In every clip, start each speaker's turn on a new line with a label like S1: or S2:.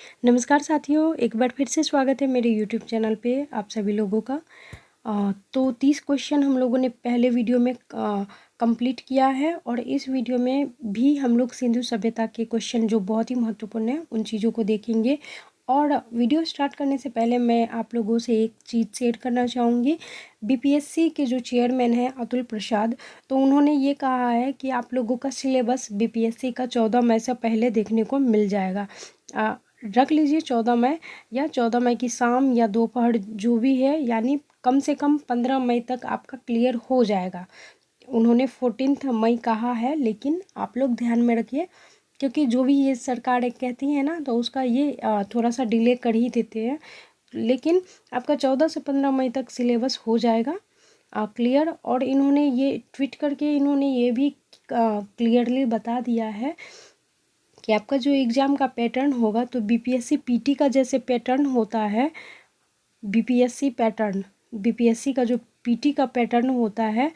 S1: नमस्कार साथियों, एक बार फिर से स्वागत है मेरे यूट्यूब चैनल पे आप सभी लोगों का। तो 30 क्वेश्चन हम लोगों ने पहले वीडियो में कंप्लीट किया है और इस वीडियो में भी हम लोग सिंधु सभ्यता के क्वेश्चन जो बहुत ही महत्वपूर्ण है उन चीज़ों को देखेंगे। और वीडियो स्टार्ट करने से पहले मैं आप लोगों से एक चीज़ शेयर करना चाहूँगी। बीपीएससी के जो चेयरमैन हैं अतुल प्रसाद, तो उन्होंने ये कहा है कि आप लोगों का सिलेबस बीपीएससी का 14 मई से पहले देखने को मिल जाएगा। रख लीजिए 14 मई या 14 मई की शाम या दोपहर जो भी है, यानी कम से कम 15 मई तक आपका क्लियर हो जाएगा। उन्होंने 14 मई कहा है, लेकिन आप लोग ध्यान में रखिए क्योंकि जो भी ये सरकार कहती है ना, तो उसका ये थोड़ा सा डिले कर ही देते हैं। लेकिन आपका 14 से 15 मई तक सिलेबस हो जाएगा क्लियर। और इन्होंने ये ट्वीट करके इन्होंने ये भी क्लियरली बता दिया है कि आपका जो एग्ज़ाम का पैटर्न होगा, तो बीपीएससी पीटी का जैसे पैटर्न होता है, बीपीएससी का जो पीटी का पैटर्न होता है,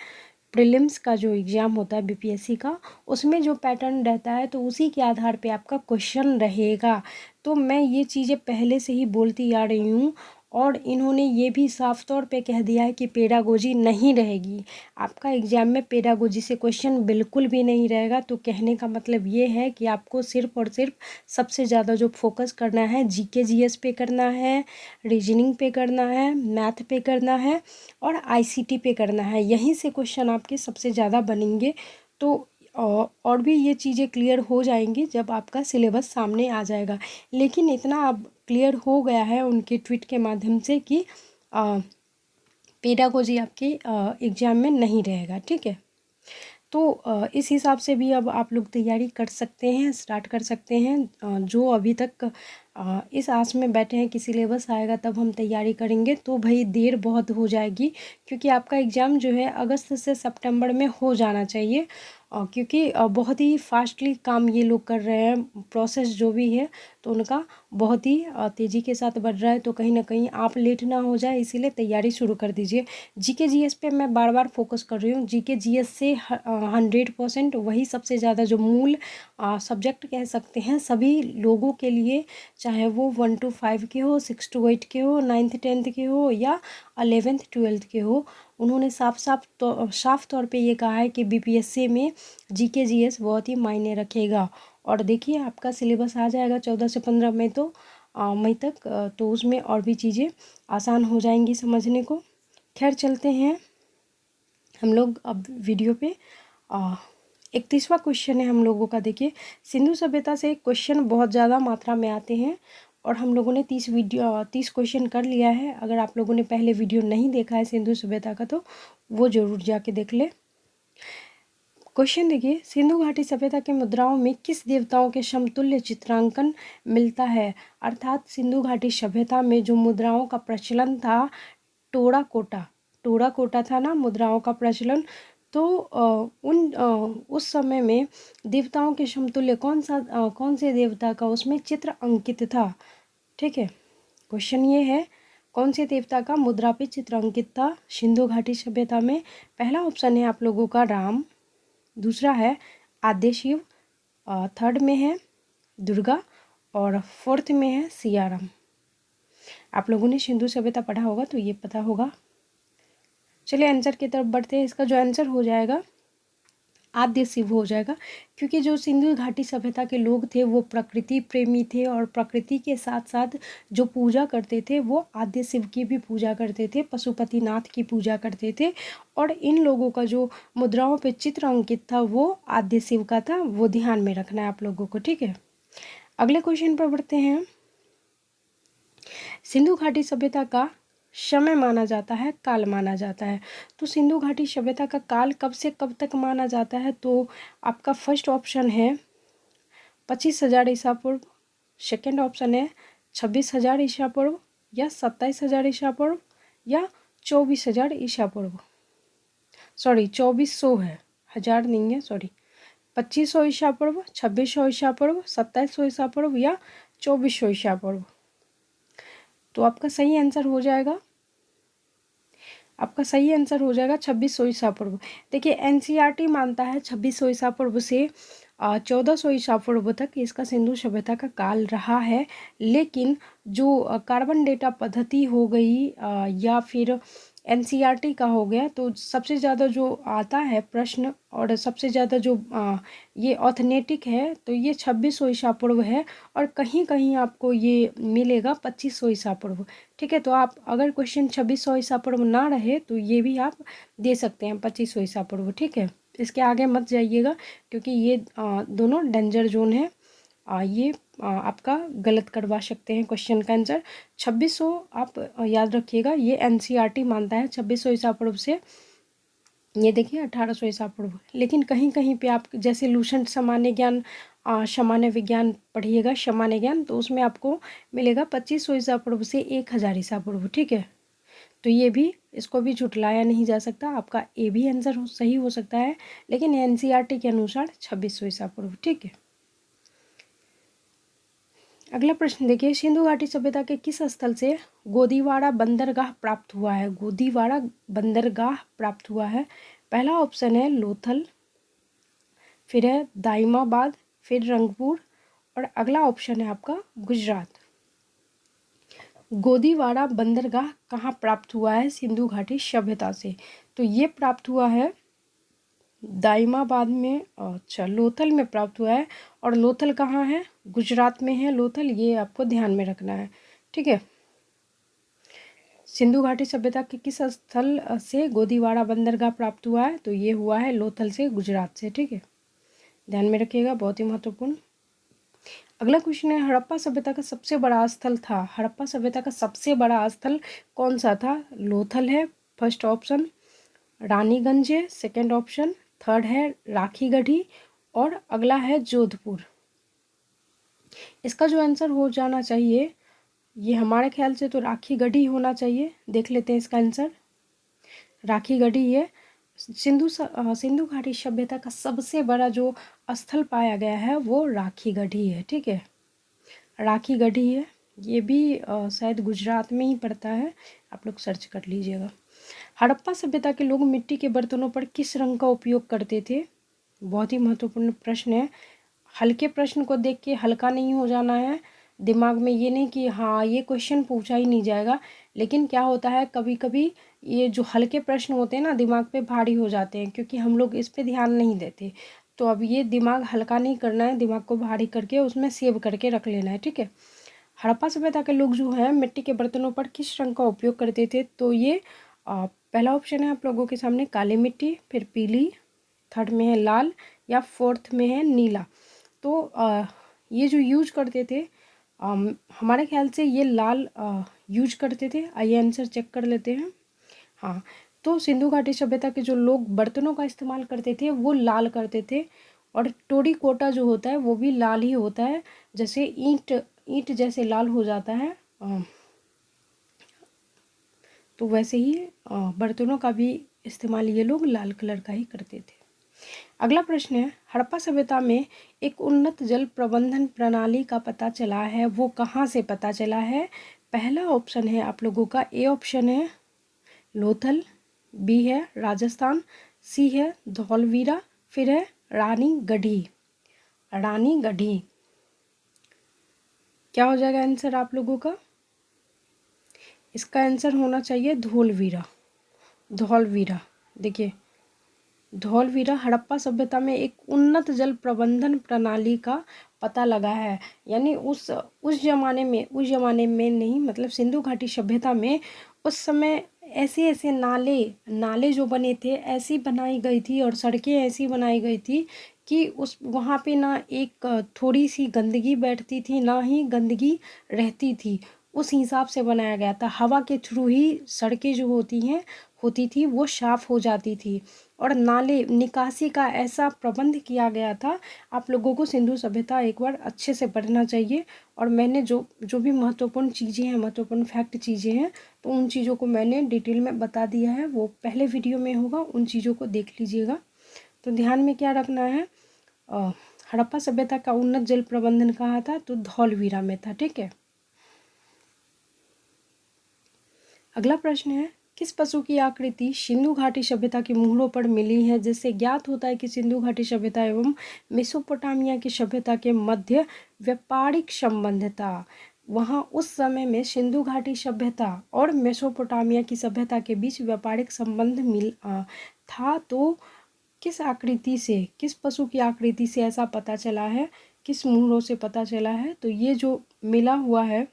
S1: प्रीलिम्स का जो एग्ज़ाम होता है बीपीएससी का, उसमें जो पैटर्न रहता है तो उसी के आधार पे आपका क्वेश्चन रहेगा। तो मैं ये चीज़ें पहले से ही बोलती आ रही हूँ और इन्होंने ये भी साफ तौर पे कह दिया है कि पेडागोजी नहीं रहेगी आपका एग्ज़ाम में। पेडागोजी से क्वेश्चन बिल्कुल भी नहीं रहेगा। तो कहने का मतलब ये है कि आपको सिर्फ और सिर्फ सबसे ज़्यादा जो फोकस करना है जीके जीएस पे करना है, रीजनिंग पे करना है, मैथ पे करना है और आईसीटी पे करना है। यहीं से क्वेश्चन आपके सबसे ज़्यादा बनेंगे। तो और भी ये चीज़ें क्लियर हो जाएंगी जब आपका सिलेबस सामने आ जाएगा। लेकिन इतना अब क्लियर हो गया है उनके ट्वीट के माध्यम से कि पेडागोजी आपके एग्ज़ाम में नहीं रहेगा, ठीक है। तो इस हिसाब से भी अब आप लोग तैयारी कर सकते हैं, स्टार्ट कर सकते हैं। जो अभी तक इस आस में बैठे हैं कि सिलेबस आएगा तब हम तैयारी करेंगे, तो भाई देर बहुत हो जाएगी क्योंकि आपका एग्ज़ाम जो है अगस्त से सितंबर में हो जाना चाहिए। क्योंकि बहुत ही फास्टली काम ये लोग कर रहे हैं, प्रोसेस जो भी है तो उनका बहुत ही तेज़ी के साथ बढ़ रहा है। तो कहीं ना कहीं आप लेट ना हो जाए, इसीलिए तैयारी शुरू कर दीजिए। जीके जीएस पे मैं बार बार फोकस कर रही हूँ। जीके जीएस से 100% वही सबसे ज़्यादा जो मूल सब्जेक्ट कह सकते हैं सभी लोगों के लिए, चाहे वो 1 to 5 के हो, 6 to 8 के हो, 9th 10th के हो या 11th 12th के हो। उन्होंने साफ तौर पे ये कहा है कि बीपीएससी में जीके जीएस बहुत ही मायने रखेगा। और देखिए आपका सिलेबस आ जाएगा 14 से 15 मई, तो मई तक, तो उसमें और भी चीज़ें आसान हो जाएंगी समझने को। खैर चलते हैं हम लोग अब वीडियो पे। 31वां क्वेश्चन है हम लोगों का। देखिए सिंधु सभ्यता से क्वेश्चन बहुत ज़्यादा मात्रा में आते हैं और हम लोगों ने 30 क्वेश्चन कर लिया है। अगर आप लोगों ने पहले वीडियो नहीं देखा है सिंधु सभ्यता का तो वो ज़रूर जाके देख ले। क्वेश्चन देखिए, सिंधु घाटी सभ्यता के मुद्राओं में किस देवताओं के समतुल्य चित्रांकन मिलता है? अर्थात सिंधु घाटी सभ्यता में जो मुद्राओं का प्रचलन था, टोरा कोटा था ना मुद्राओं का प्रचलन। तो उस समय में देवताओं के समतुल्य कौन से देवता का उसमें चित्र अंकित था? ठीक है, क्वेश्चन ये है कौन से देवता का मुद्रा पे चित्र अंकित था सिंधु घाटी सभ्यता में? पहला ऑप्शन है आप लोगों का राम, दूसरा है आद्य शिव, थर्ड में है दुर्गा और फोर्थ में है सियाराम। आप लोगों ने सिंधु सभ्यता पढ़ा होगा तो ये पता होगा। चलिए आंसर की तरफ बढ़ते हैं। इसका जो आंसर हो जाएगा आद्य शिव हो जाएगा, क्योंकि जो सिंधु घाटी सभ्यता के लोग थे वो प्रकृति प्रेमी थे और प्रकृति के साथ साथ जो पूजा करते थे वो आद्य शिव की भी पूजा करते थे, पशुपतिनाथ की पूजा करते थे। और इन लोगों का जो मुद्राओं पे चित्र अंकित था वो आद्य शिव का था, वो ध्यान में रखना है आप लोगों को, ठीक है। अगले क्वेश्चन पर बढ़ते हैं। सिंधु घाटी सभ्यता का समय माना जाता है, काल माना जाता है। तो सिंधु घाटी सभ्यता का काल कब से कब तक माना जाता है? तो आपका फर्स्ट ऑप्शन है 25,000 ईसा पूर्व, सेकेंड ऑप्शन है 26,000 ईसा पूर्व या 27,000 ईसा पूर्व या 24,000 ईसा पूर्व। सॉरी 2400 है, हजार नहीं है, सॉरी। 2500 ईसा पूर्व, 2600 ईसा पूर्व, 2700 ईसा पूर्व या 2400 ईसा पूर्व। तो आपका सही आंसर हो जाएगा 2600 ईसा पूर्व। देखिए एनसीईआरटी मानता है 2600 ईसा पूर्व से 1400 ईसा पूर्व तक इसका सिंधु सभ्यता का काल रहा है। लेकिन जो कार्बन डेटा पद्धति हो गई या फिर एनसीईआरटी का हो गया, तो सबसे ज़्यादा जो आता है प्रश्न और सबसे ज़्यादा जो ये ऑथेंटिक है, तो ये 2600 ईसा पूर्व है। और कहीं कहीं आपको ये मिलेगा 2500 ईसा पूर्व। ठीक है, तो आप अगर क्वेश्चन 2600 ईसा पूर्व ना रहे तो ये भी आप दे सकते हैं 2500 ईसा पूर्व। ठीक है, इसके आगे मत जाइएगा क्योंकि ये दोनों डेंजर जोन है। ये आपका गलत करवा सकते हैं क्वेश्चन का आंसर। 2600 आप याद रखिएगा, ये एनसीईआरटी मानता है 2600 ईसा पूर्व से। ये देखिए 1800 ईसा पूर्व। लेकिन कहीं कहीं पे आप जैसे लूसेंट सामान्य ज्ञान सामान्य विज्ञान पढ़िएगा, सामान्य ज्ञान, तो उसमें आपको मिलेगा 2500 ईसा पूर्व से 1000 ईसा पूर्व। ठीक है, तो ये भी, इसको भी झुटलाया नहीं जा सकता। आपका ए भी आंसर सही हो सकता है, लेकिन एनसीईआरटी के अनुसार 2600 ईसा पूर्व। ठीक है, अगला प्रश्न देखिए, सिंधु घाटी सभ्यता के किस स्थल से गोदीवाड़ा बंदरगाह प्राप्त हुआ है? गोदीवाड़ा बंदरगाह प्राप्त हुआ है। पहला ऑप्शन है लोथल, फिर है दाइमाबाद, फिर रंगपुर, और अगला ऑप्शन है आपका गुजरात। गोदीवाड़ा बंदरगाह कहाँ प्राप्त हुआ है सिंधु घाटी सभ्यता से? तो ये प्राप्त हुआ है दाइमाबाद में, अच्छा लोथल में प्राप्त हुआ है। और लोथल कहाँ है? गुजरात में है लोथल, ये आपको ध्यान में रखना है। ठीक है, सिंधु घाटी सभ्यता के किस स्थल से गोदीवाड़ा बंदरगाह प्राप्त हुआ है? तो ये हुआ है लोथल से, गुजरात से। ठीक है, ध्यान में रखिएगा, बहुत ही महत्वपूर्ण। अगला क्वेश्चन है, हड़प्पा सभ्यता का सबसे बड़ा स्थल था। हड़प्पा सभ्यता का सबसे बड़ा स्थल कौन सा था? लोथल है फर्स्ट ऑप्शन, रानीगंज है सेकेंड ऑप्शन, थर्ड है राखीगढ़ी, और अगला है जोधपुर। इसका जो आंसर हो जाना चाहिए, ये हमारे ख्याल से तो राखीगढ़ी होना चाहिए। देख लेते हैं इसका आंसर, राखीगढ़ी है। सिंधु घाटी सभ्यता का सबसे बड़ा जो स्थल पाया गया है वो राखीगढ़ी है। ठीक है, राखीगढ़ी है, ये भी शायद गुजरात में ही पड़ता है, आप लोग सर्च कर लीजिएगा। हड़प्पा सभ्यता के लोग मिट्टी के बर्तनों पर किस रंग का उपयोग करते थे? बहुत ही महत्वपूर्ण प्रश्न है। हल्के प्रश्न को देख के हल्का नहीं हो जाना है दिमाग में, ये नहीं कि हाँ ये क्वेश्चन पूछा ही नहीं जाएगा। लेकिन क्या होता है, कभी कभी ये जो हल्के प्रश्न होते हैं ना दिमाग पे भारी हो जाते हैं, क्योंकि हम लोग इस पे ध्यान नहीं देते। तो अब ये दिमाग हल्का नहीं करना है, दिमाग को भारी करके उसमें सेव करके रख लेना है। ठीक है, हड़प्पा सभ्यता के लोग जो हैं मिट्टी के बर्तनों पर किस रंग का उपयोग करते थे? तो ये पहला ऑप्शन है आप लोगों के सामने काली मिट्टी, फिर पीली, थर्ड में है लाल, या फोर्थ में है नीला। तो ये जो यूज करते थे हमारे ख्याल से ये लाल यूज करते थे। आइए आंसर चेक कर लेते हैं। हाँ, तो सिंधु घाटी सभ्यता के जो लोग बर्तनों का इस्तेमाल करते थे वो लाल करते थे। और टोरी कोटा जो होता है वो भी लाल ही होता है, जैसे ईंट ईंट जैसे लाल हो जाता है। तो वैसे ही बर्तनों का भी इस्तेमाल ये लोग लाल कलर का ही करते थे। अगला प्रश्न है, हड़प्पा सभ्यता में एक उन्नत जल प्रबंधन प्रणाली का पता चला है, वो कहाँ से पता चला है? पहला ऑप्शन है आप लोगों का, ए ऑप्शन है लोथल, बी है राजस्थान, सी है धौलवीरा, फिर है रानीगढ़ी। रानीगढ़ी क्या हो जाएगा आंसर आप लोगों का? इसका आंसर होना चाहिए धौलवीरा। धौलवीरा, देखिए धौलवीरा हड़प्पा सभ्यता में एक उन्नत जल प्रबंधन प्रणाली का पता लगा है। यानी उस ज़माने में नहीं, मतलब सिंधु घाटी सभ्यता में उस समय ऐसे ऐसे नाले जो बने थे ऐसी बनाई गई थी, और सड़कें ऐसी बनाई गई थी कि उस वहाँ पे ना एक थोड़ी सी गंदगी बैठती थी, ना ही गंदगी रहती थी। उस हिसाब से बनाया गया था। हवा के थ्रू ही सड़कें जो होती थी वो साफ़ हो जाती थी, और नाले निकासी का ऐसा प्रबंध किया गया था। आप लोगों को सिंधु सभ्यता एक बार अच्छे से पढ़ना चाहिए। और मैंने जो भी महत्वपूर्ण चीज़ें हैं, महत्वपूर्ण फैक्ट चीज़ें हैं, तो उन चीज़ों को मैंने डिटेल में बता दिया है, वो पहले वीडियो में होगा, उन चीज़ों को देख लीजिएगा। तो ध्यान में क्या रखना है, हड़प्पा सभ्यता का उन्नत जल प्रबंधन कहाँ था? तो धौलवीरा में था। ठीक है, अगला प्रश्न है, किस पशु की आकृति सिंधु घाटी सभ्यता के मुहरों पर मिली है, जिससे ज्ञात होता है कि सिंधु घाटी सभ्यता एवं मेसोपोटामिया की सभ्यता के मध्य व्यापारिक संबंध था। वहाँ उस समय में सिंधु घाटी सभ्यता और मेसोपोटामिया की सभ्यता के बीच व्यापारिक संबंध था। तो किस आकृति से, किस पशु की आकृति से ऐसा पता चला है, किस मुहरों से पता चला है? तो ये जो मिला हुआ है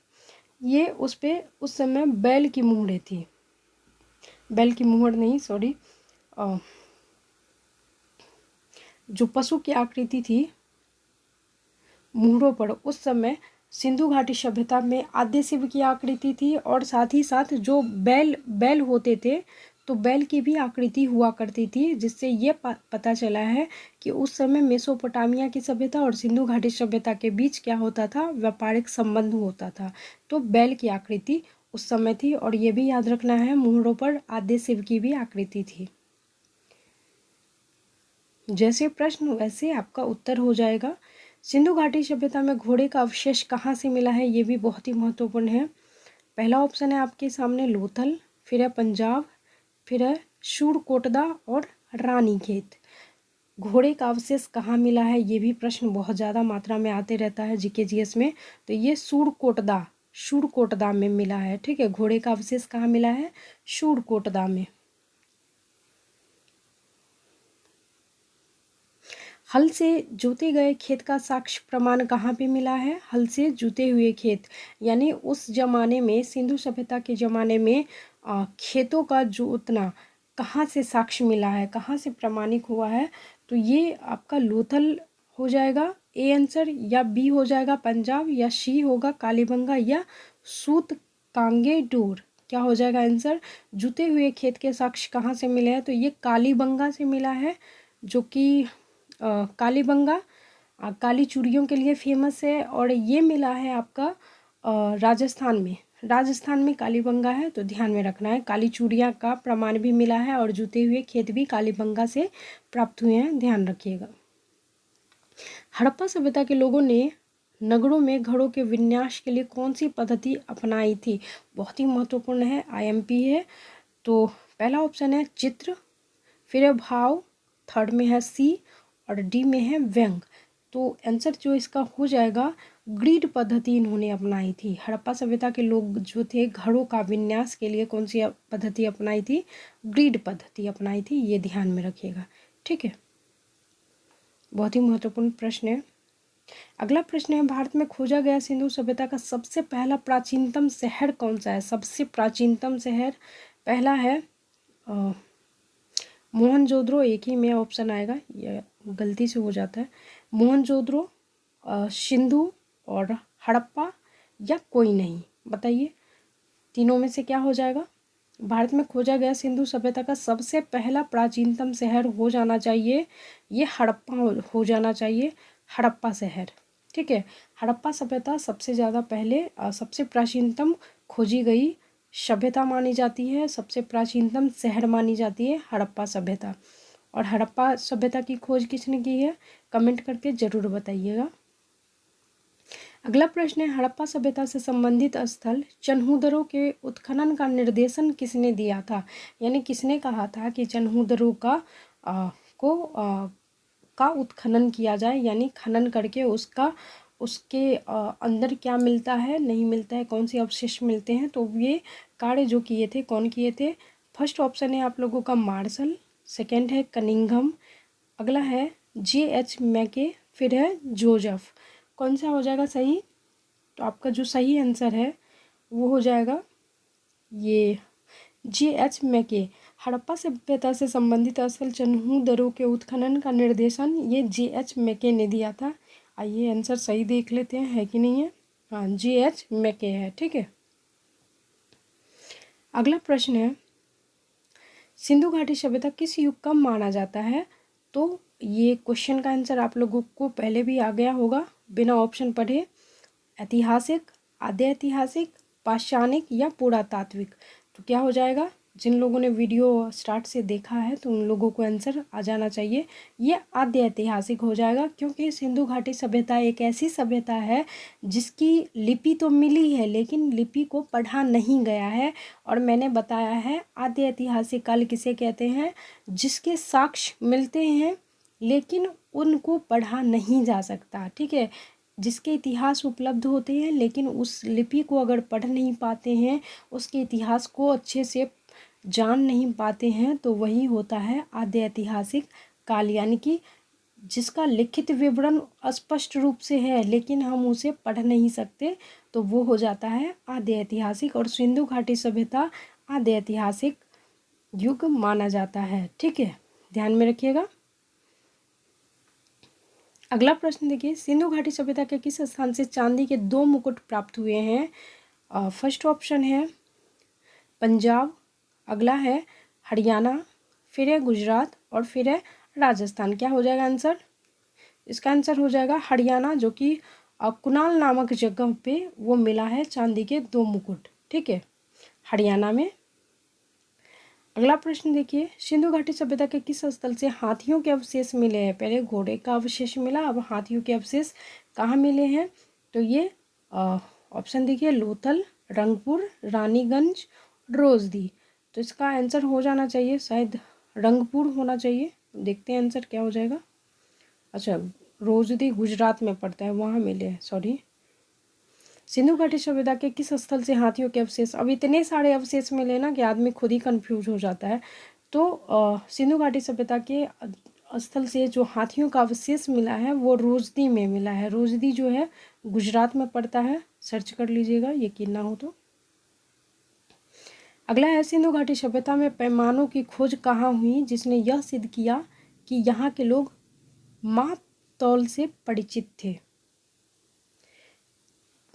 S1: ये उस पे उस समय बैल की मुहरें थी, बैल की मुहर नहीं, सॉरी, जो पशु की आकृति थी मुहरों पर उस समय सिंधु घाटी सभ्यता में आद्य शिव की आकृति थी, और साथ ही साथ जो बैल होते थे तो बैल की भी आकृति हुआ करती थी, जिससे ये पता चला है कि उस समय मेसोपोटामिया की सभ्यता और सिंधु घाटी सभ्यता के बीच क्या होता था, व्यापारिक संबंध होता था। तो बैल की आकृति उस समय थी, और ये भी याद रखना है मुहरों पर आद्य शिव की भी आकृति थी। जैसे प्रश्न वैसे आपका उत्तर हो जाएगा। सिंधु घाटी सभ्यता में घोड़े का अवशेष कहाँ से मिला है, ये भी बहुत ही महत्वपूर्ण है। पहला ऑप्शन है आपके सामने लोथल, फिर है पंजाब, फिर है शूरकोटदा और रानीखेत। घोड़े का अवशेष कहाँ मिला है, ये भी प्रश्न बहुत ज़्यादा मात्रा में आते रहता है जीके जीएस में। तो ये शूरकोटदा में मिला है, ठीक है। घोड़े का अवशेष कहाँ मिला है, शूरकोटदा में। हल से जोते गए खेत का साक्ष्य प्रमाण कहाँ पे मिला है, हल से जोते हुए खेत, यानी उस जमाने में सिंधु सभ्यता के ज़माने में खेतों का जोतना कहाँ से साक्ष्य मिला है, कहाँ से प्रमाणित हुआ है? तो ये आपका लोथल हो जाएगा ए आंसर, या बी हो जाएगा पंजाब, या सी होगा कालीबंगा, या सूत कांगेडोर। क्या हो जाएगा आंसर? जुते हुए खेत के साक्ष्य कहाँ से मिले हैं? तो ये कालीबंगा से मिला है, जो कि कालीबंगा काली चूड़ियों के लिए फेमस है, और ये मिला है आपका राजस्थान में कालीबंगा है, तो ध्यान में रखना है। काली चूड़ियाँ का प्रमाण भी मिला है, और जुते हुए खेत भी कालीबंगा से प्राप्त हुए हैं, ध्यान रखिएगा। हड़प्पा सभ्यता के लोगों ने नगरों में घरों के विन्यास के लिए कौन सी पद्धति अपनाई थी? बहुत ही महत्वपूर्ण है, आईएमपी है। तो पहला ऑप्शन है चित्र, फिर है भाव, थर्ड में है सी, और डी में है व्यंग। तो आंसर जो इसका हो जाएगा ग्रिड पद्धति इन्होंने अपनाई थी। हड़प्पा सभ्यता के लोग जो थे घरों का विन्यास के लिए कौन सी पद्धति अपनाई थी? ग्रिड पद्धति अपनाई थी, ये ध्यान में रखिएगा, ठीक है। बहुत ही महत्वपूर्ण प्रश्न है। अगला प्रश्न है, भारत में खोजा गया सिंधु सभ्यता का सबसे पहला प्राचीनतम शहर कौन सा है? सबसे प्राचीनतम शहर पहला है मोहनजोदड़ो, एक ही में ऑप्शन आएगा, ये गलती से हो जाता है। मोहनजोदड़ो, सिंधु और हड़प्पा, या कोई नहीं, बताइए तीनों में से क्या हो जाएगा? भारत में खोजा गया सिंधु सभ्यता का सबसे पहला प्राचीनतम शहर हो जाना चाहिए ये हड़प्पा हो जाना चाहिए, हड़प्पा शहर, ठीक है। हड़प्पा सभ्यता सबसे ज़्यादा पहले सबसे प्राचीनतम खोजी गई सभ्यता मानी जाती है, सबसे प्राचीनतम शहर मानी जाती है हड़प्पा सभ्यता। और हड़प्पा सभ्यता की खोज किसने की है, कमेंट करके ज़रूर बताइएगा। अगला प्रश्न है, हड़प्पा सभ्यता से संबंधित स्थल चन्हूदरों के उत्खनन का निर्देशन किसने दिया था? यानी किसने कहा था कि चन्हूदरों का उत्खनन किया जाए, यानी खनन करके उसके अंदर क्या मिलता है, नहीं मिलता है, कौन से अवशेष मिलते हैं? तो ये कार्य जो किए थे, कौन किए थे? फर्स्ट ऑप्शन है आप लोगों का मार्शल, सेकेंड है कनिंघम, अगला है J.H. मैके, फिर है जोसेफ। कौन सा हो जाएगा सही? तो आपका जो सही आंसर है वो हो जाएगा ये J.H. मैके। हड़प्पा सभ्यता से संबंधित स्थल चन्हूदरों के उत्खनन का निर्देशन ये J.H. मैके ने दिया था। आइए आंसर सही देख लेते हैं, है कि नहीं है? हाँ, J.H. मैके है, ठीक है। अगला प्रश्न है, सिंधु घाटी सभ्यता किस युग का माना जाता है? तो ये क्वेश्चन का आंसर आप लोगों को पहले भी आ गया होगा बिना ऑप्शन पढ़े। ऐतिहासिक, आद्य ऐतिहासिक, पाषाणिक या पुरातात्विक? तो क्या हो जाएगा? जिन लोगों ने वीडियो स्टार्ट से देखा है तो उन लोगों को आंसर आ जाना चाहिए। ये आद्य ऐतिहासिक हो जाएगा, क्योंकि सिंधु घाटी सभ्यता एक ऐसी सभ्यता है जिसकी लिपि तो मिली है लेकिन लिपि को पढ़ा नहीं गया है। और मैंने बताया है आद्य ऐतिहासिक काल किसे कहते हैं, जिसके साक्ष्य मिलते हैं लेकिन उनको पढ़ा नहीं जा सकता। ठीक है, जिसके इतिहास उपलब्ध होते हैं लेकिन उस लिपि को अगर पढ़ नहीं पाते हैं, उसके इतिहास को अच्छे से जान नहीं पाते हैं, तो वही होता है आद्य ऐतिहासिक काल, यानी कि जिसका लिखित विवरण स्पष्ट रूप से है लेकिन हम उसे पढ़ नहीं सकते, तो वो हो जाता है आद्य ऐतिहासिक। और सिंधु घाटी सभ्यता आद्य ऐतिहासिक युग माना जाता है। ठीक है, ध्यान में रखिएगा। अगला प्रश्न देखिए, सिंधु घाटी सभ्यता के किस स्थान से चांदी के 2 मुकुट प्राप्त हुए हैं? फर्स्ट ऑप्शन है पंजाब, अगला है हरियाणा, फिर है गुजरात और फिर है राजस्थान। क्या हो जाएगा आंसर? इसका आंसर हो जाएगा हरियाणा, जो कि कुनाल नामक जगह पे वो मिला है चांदी के 2 मुकुट। ठीक है, हरियाणा में। अगला प्रश्न देखिए, सिंधु घाटी सभ्यता के किस स्थल से हाथियों के अवशेष मिले हैं? पहले घोड़े का अवशेष मिला, अब हाथियों के अवशेष कहाँ मिले हैं? तो ये ऑप्शन देखिए, लोथल, रंगपुर, रानीगंज, रोजदी। तो इसका आंसर हो जाना चाहिए शायद रंगपुर होना चाहिए। देखते हैं आंसर क्या हो जाएगा। अच्छा, रोजदी गुजरात में पड़ता है, वहाँ मिले हैं, सॉरी। सिंधु घाटी सभ्यता के किस स्थल से हाथियों के अवशेष? अब इतने सारे अवशेष मिले ना कि आदमी खुद ही कंफ्यूज हो जाता है। तो सिंधु घाटी सभ्यता के स्थल से जो हाथियों का अवशेष मिला है वो रोजदी में मिला है। रोजदी जो है गुजरात में पड़ता है, सर्च कर लीजिएगा यकीन ना हो तो। अगला है, सिंधु घाटी सभ्यता में पैमानों की खोज कहाँ हुई जिसने यह सिद्ध किया कि यहाँ के लोग माप तौल से परिचित थे?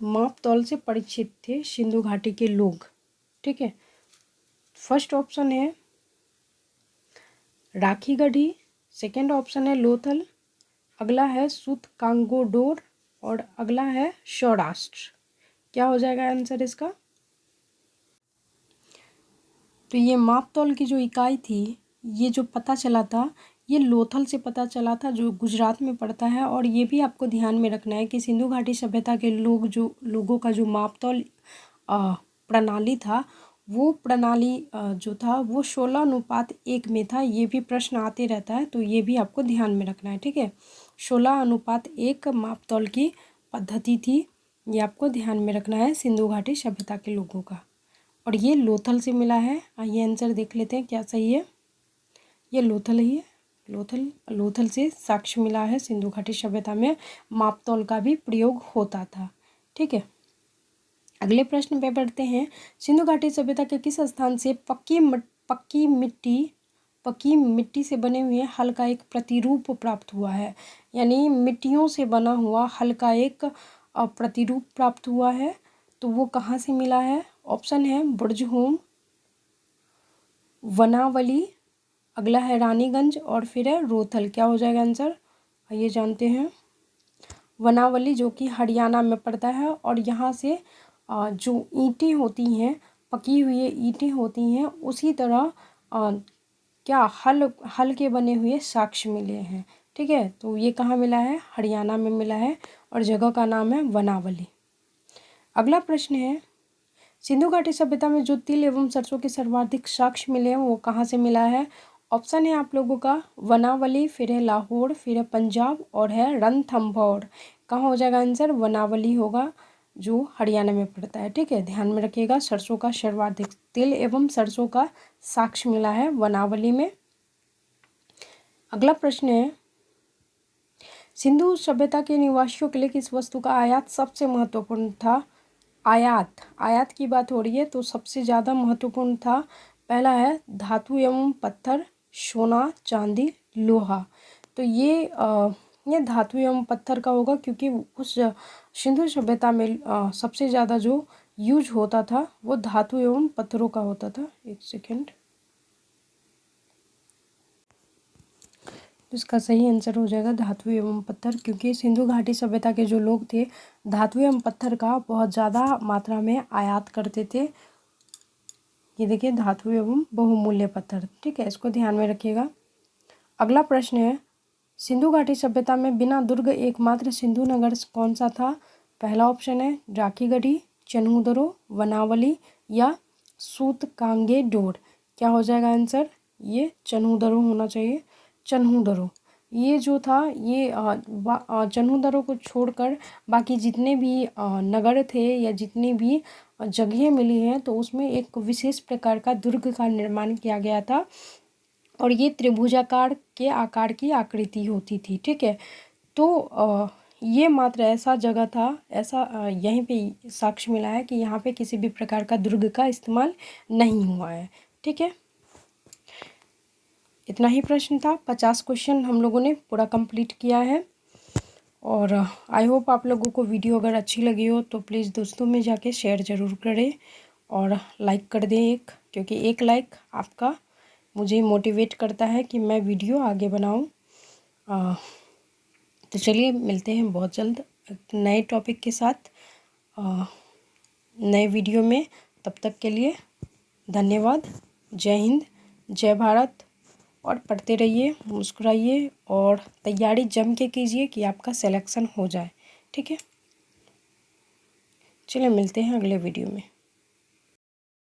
S1: माप तौल से परिचित थे सिंधु घाटी के लोग। ठीक है, फर्स्ट ऑप्शन है राखीगढ़ी, सेकेंड ऑप्शन है लोथल, अगला है सूत कांगोडोर और अगला है सौराष्ट्र। क्या हो जाएगा आंसर इसका? तो ये माप तौल की जो इकाई थी, ये जो पता चला था, ये लोथल से पता चला था जो गुजरात में पड़ता है। और ये भी आपको ध्यान में रखना है कि सिंधु घाटी सभ्यता के लोगों का जो माप तौल प्रणाली था, वो प्रणाली जो था वो 16:1 में था। ये भी प्रश्न आते रहता है, तो ये भी आपको ध्यान में रखना है। ठीक है, 16:1 माप तौल की पद्धति थी, ये आपको ध्यान में रखना है सिंधु घाटी सभ्यता के लोगों का। और ये लोथल से मिला है। आइए आंसर देख लेते हैं क्या सही है। ये लोथल ही है, लोथल से साक्ष्य मिला है सिंधु घाटी सभ्यता में माप तौल का भी प्रयोग होता था। ठीक है, अगले प्रश्न पे बढ़ते हैं। सिंधु घाटी सभ्यता के किस स्थान से पक्की मिट्टी से बने हुए हल का एक प्रतिरूप प्राप्त हुआ है? यानी मिट्टियों से बना हुआ हल का एक प्रतिरूप प्राप्त हुआ है, तो वो कहाँ से मिला है? ऑप्शन है बुर्जहोम, वनावली, अगला है रानीगंज और फिर है रोथल। क्या हो जाएगा आंसर? आइए जानते हैं। वनावली जो कि हरियाणा में पड़ता है, और यहाँ से जो ईंटें होती हैं, पकी हुई ईंटें होती हैं, उसी तरह क्या हल के बने हुए साक्ष्य मिले हैं। ठीक है, तो ये कहाँ मिला है? हरियाणा में मिला है और जगह का नाम है वनावली। अगला प्रश्न है, सिंधु घाटी सभ्यता में जो तिल एवं सरसों के सर्वाधिक साक्ष्य मिले हैं वो कहाँ से मिला है? ऑप्शन है आप लोगों का वनावली, फिर है लाहौर, फिर है पंजाब और है रणथंभौर। कहाँ हो जाएगा आंसर? वनावली होगा, जो हरियाणा में पड़ता है। ठीक है, ध्यान में रखिएगा, सरसों का सर्वाधिक तिल एवं सरसों का साक्ष्य मिला है वनावली में। अगला प्रश्न है, सिंधु सभ्यता के निवासियों के लिए किस वस्तु का आयात सबसे महत्वपूर्ण था? आयात की बात हो रही है तो सबसे ज़्यादा महत्वपूर्ण था। पहला है धातु एवं पत्थर, सोना, चांदी, लोहा। तो ये धातु एवं पत्थर का होगा, क्योंकि उस सिंधु सभ्यता में सबसे ज़्यादा जो यूज होता था वो धातु एवं पत्थरों का होता था। एक सेकेंड, तो इसका सही आंसर हो जाएगा धातु एवं पत्थर, क्योंकि सिंधु घाटी सभ्यता के जो लोग थे धातु एवं पत्थर का बहुत ज़्यादा मात्रा में आयात करते थे। ये देखिए धातु एवं बहुमूल्य पत्थर, ठीक है, इसको ध्यान में रखिएगा। अगला प्रश्न है, सिंधु घाटी सभ्यता में बिना दुर्ग एकमात्र सिंधु नगर कौन सा था? पहला ऑप्शन है राखीगढ़ी, चन्हूदरो, वनावली या सूतकांगेडोर। क्या हो जाएगा आंसर? ये चन्हूदरो होना चाहिए, चन्हूदरो। ये जो था ये चन्हूदरो को छोड़कर बाकी जितने भी नगर थे या जितनी भी जगहें मिली हैं तो उसमें एक विशेष प्रकार का दुर्ग का निर्माण किया गया था और ये त्रिभुजाकार के आकार की आकृति होती थी, ठीक है। तो ये मात्र ऐसा जगह था, ऐसा यहीं पे साक्ष्य मिला है कि यहाँ पे किसी भी प्रकार का दुर्ग का इस्तेमाल नहीं हुआ है, ठीक है। इतना ही प्रश्न था, 50 क्वेश्चन हम लोगों ने पूरा कंप्लीट किया है। और आई होप आप लोगों को वीडियो अगर अच्छी लगी हो तो प्लीज़ दोस्तों में जाके शेयर ज़रूर करें और लाइक कर दें एक, क्योंकि एक लाइक आपका मुझे मोटिवेट करता है कि मैं वीडियो आगे बनाऊं। तो चलिए मिलते हैं बहुत जल्द एक नए टॉपिक के साथ नए वीडियो में। तब तक के लिए धन्यवाद। जय हिंद, जय भारत। और पढ़ते रहिए, मुस्कुराइए और तैयारी जम के कीजिए कि आपका सिलेक्शन हो जाए, ठीक है। चलिए मिलते हैं अगले वीडियो में।